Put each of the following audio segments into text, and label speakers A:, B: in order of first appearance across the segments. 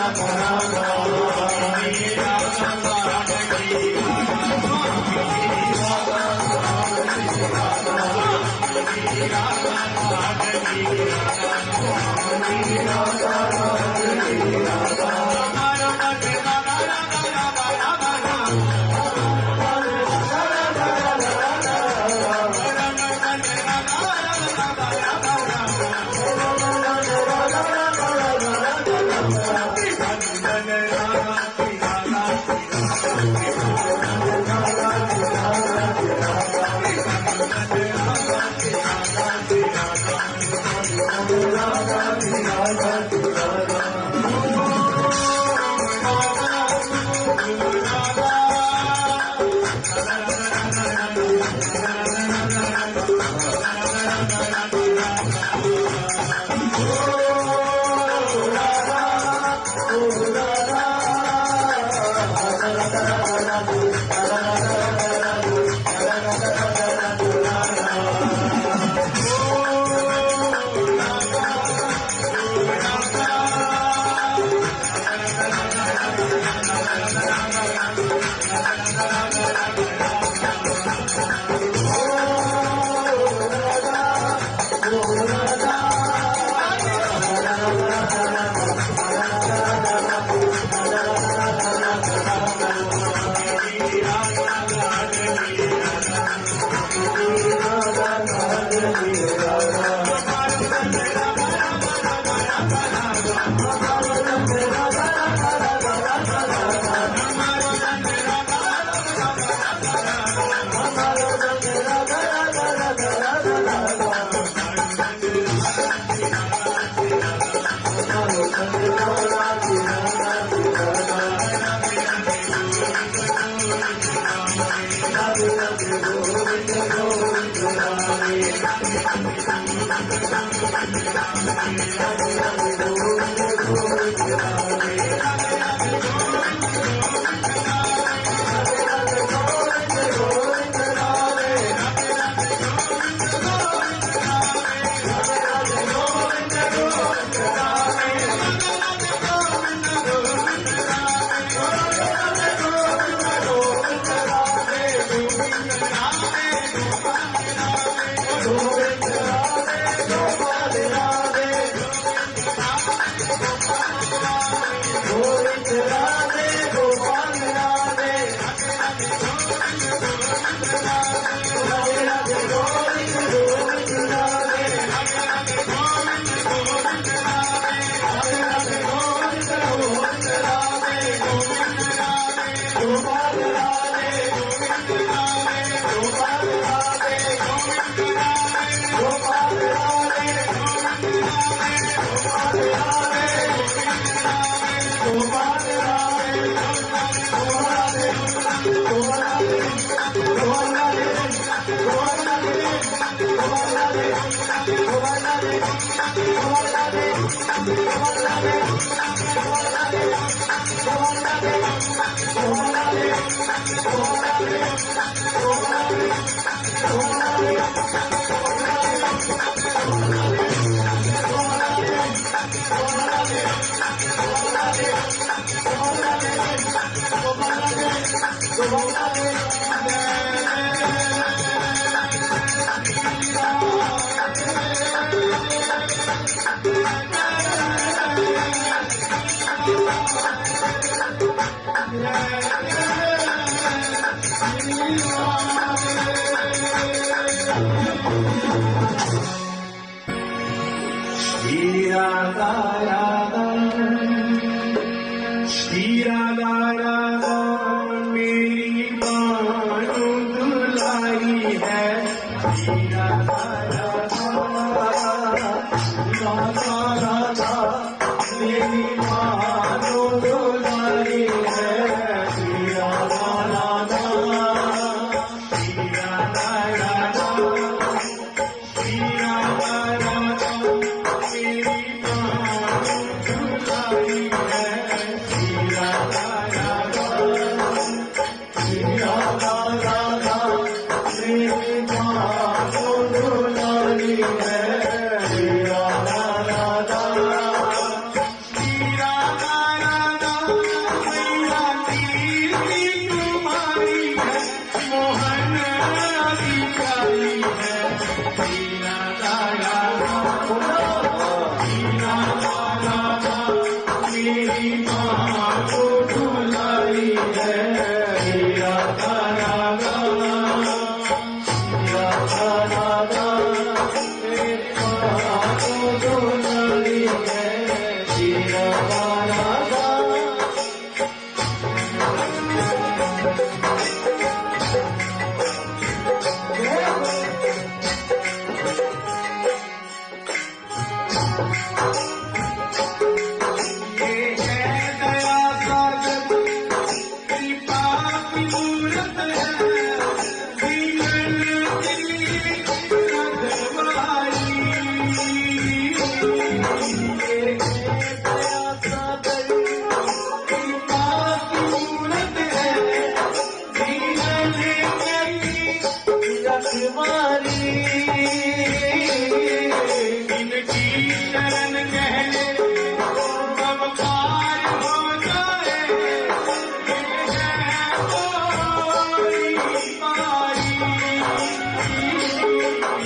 A: Radha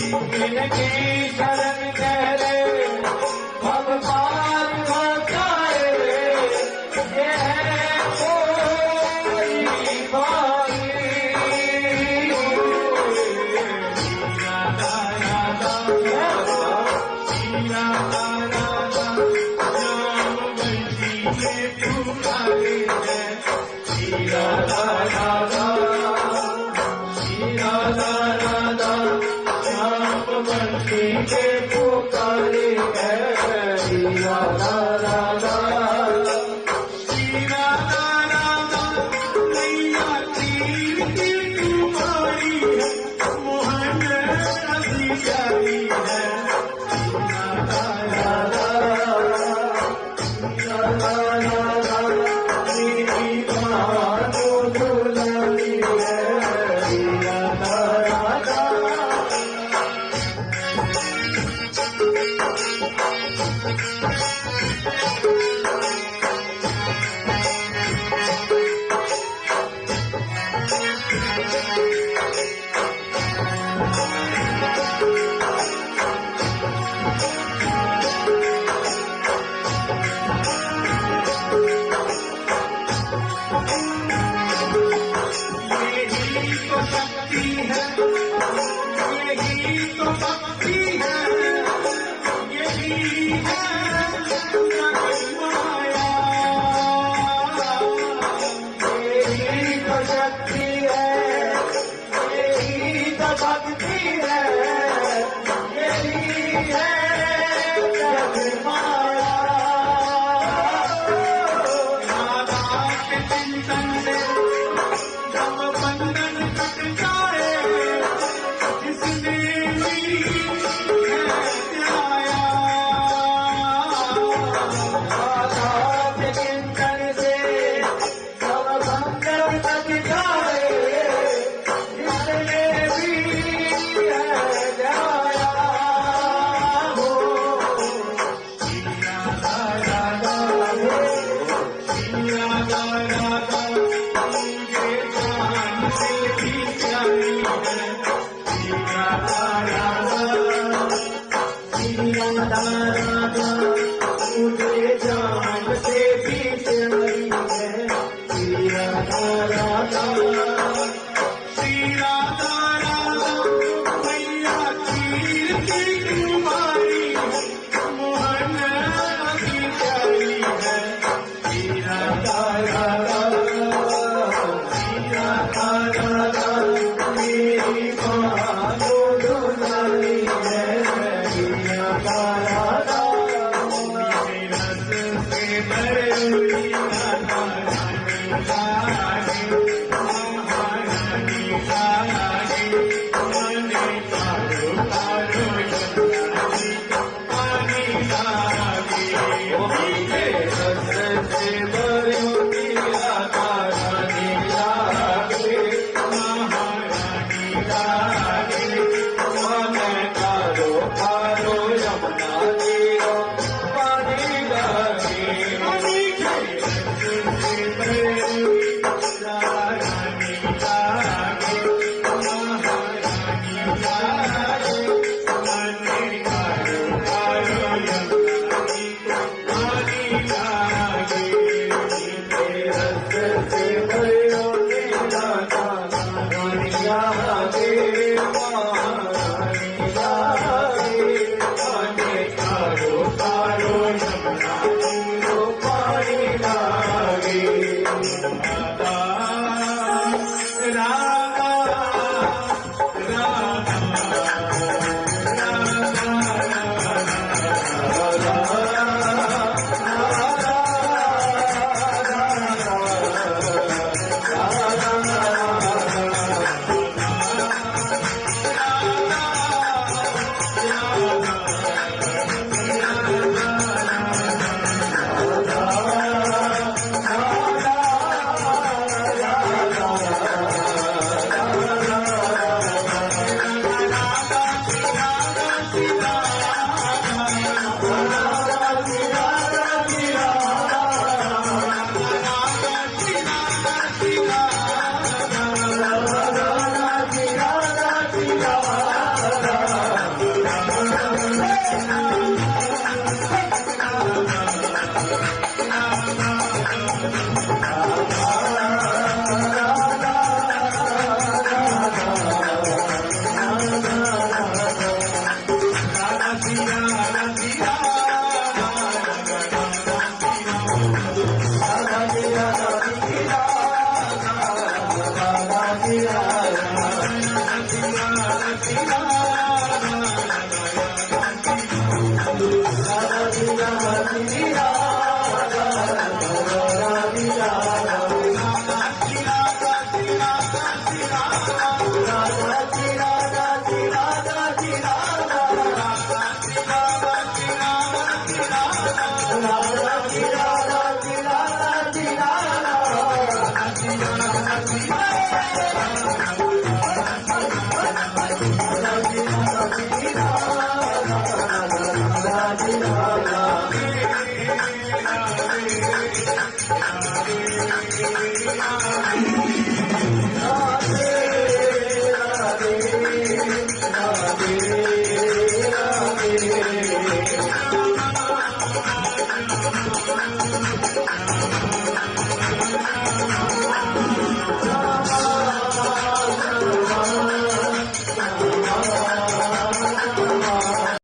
A: इनकी शरण तेरे भव पार बचाए ये है कोई भाई राधा राधा राम बंसी में पुकारे है राधा राधा राधा श्याम बंसी के पुकारे है राधा राधा श्री राधा राधा मैया तीर की तुम्हारी है मोहन अधिकारी है राधा राधा राधा राधा मेरी माँ को दुलारी है राधा राधा यही तो शक्ति है यही तो भक्ति है यही है जगमाया यही तो शक्ति है यही तो भक्ति है यही है जगमाया राधा के चिंतन से जब बंधन कट जाए जिसने भी है ध्याया राधा के चिंतन से जब बंधन कट जाए जिसने भी है ध्याया हो राधा राधा श्री राधा राधा मुझे जान से भी प्यारी है श्री राधा राधा श्री राधा राधा मुझे जान से भी प्यारी है श्री राधा राधा श्री राधा राधा मैया तीर की तुम्हारी मोहन अधिकारी है श्री राधा राधा श्री राधा राधा मेरी माँ को दुलारी है श्री राधा राधा मेरे रस से भरे हुई राधा रानी लागे महारानी लागे मने पारो पारो यमुनाजी पानी लागे मेरे रस से भरे हुई राधा रानी लागे महारानी लागे मने पारो पारो यमुना जी पानी लागे मेरे रस से भरे हुई राधा रानी लागे महारानी लागे मने पारो पारो यमुना जी पानी लागे मेरे रस से भरे हुई राधा रानी लागे महारानी लागे मने पारो पारो यमुना जी पानी लागे राधा राधा राधा राधा